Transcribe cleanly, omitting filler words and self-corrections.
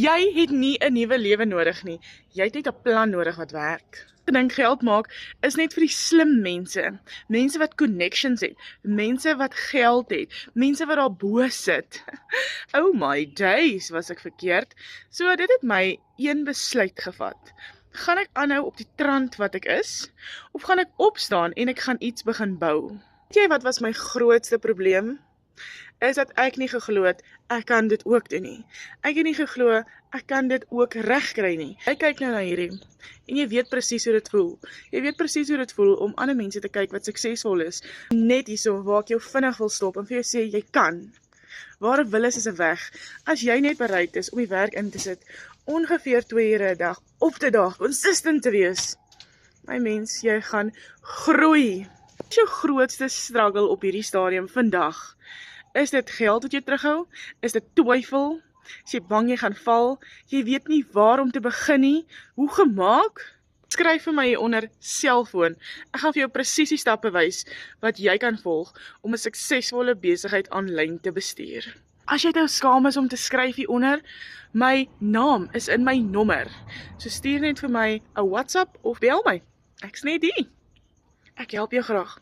Jy het nie 'n nuwe lewe nodig nie. Jy het net 'n plan nodig wat werk. Ek dink geld maak is net vir die slim mense. Mense wat connections het, mense wat geld het, mense wat daar bo sit. Oh my days, was ek verkeerd. So dit het my een besluit gevat. Gaan ek aanhou op die trant wat ek is, of gaan ek opstaan en ek gaan iets begin bou? Weet jy wat was my grootste probleem? Is dat ek nie geglo het, ek kan dit ook doen nie. Ek het nie geglo, ek kan dit ook regkry nie. Jy kyk nou na hierdie, en jy weet presies hoe dit voel. Jy weet presies hoe dit voel om ander mense te kyk wat suksesvol is. Net hierso waar ek jou vinnig wil stop en vir jou sê, jy kan. Waar 'n wil is 'n weg. As jy net bereid is om die werk in te sit, ongeveer 2 ure 'n dag, op te daag, consistent te wees. My mens, jy gaan groei. Wat is jou grootste struggle op hierdie stadium vandag? Is dit geld wat jou terughou? Is dit twyfel? Is jy bang jy gaan val? Jy weet nie waar om te begin nie? Hoe gemaak? Skryf vir my hieronder selfoon. Ek gaan vir jou presies die stappe wys wat jy kan volg om 'n suksesvolle besigheid aanlyn te bestuur. As jy nou skaam is om te skryf hieronder, my naam is in my nommer. So stuur net vir my 'n WhatsApp of bel my. Ek's net hier. Ek help jou graag.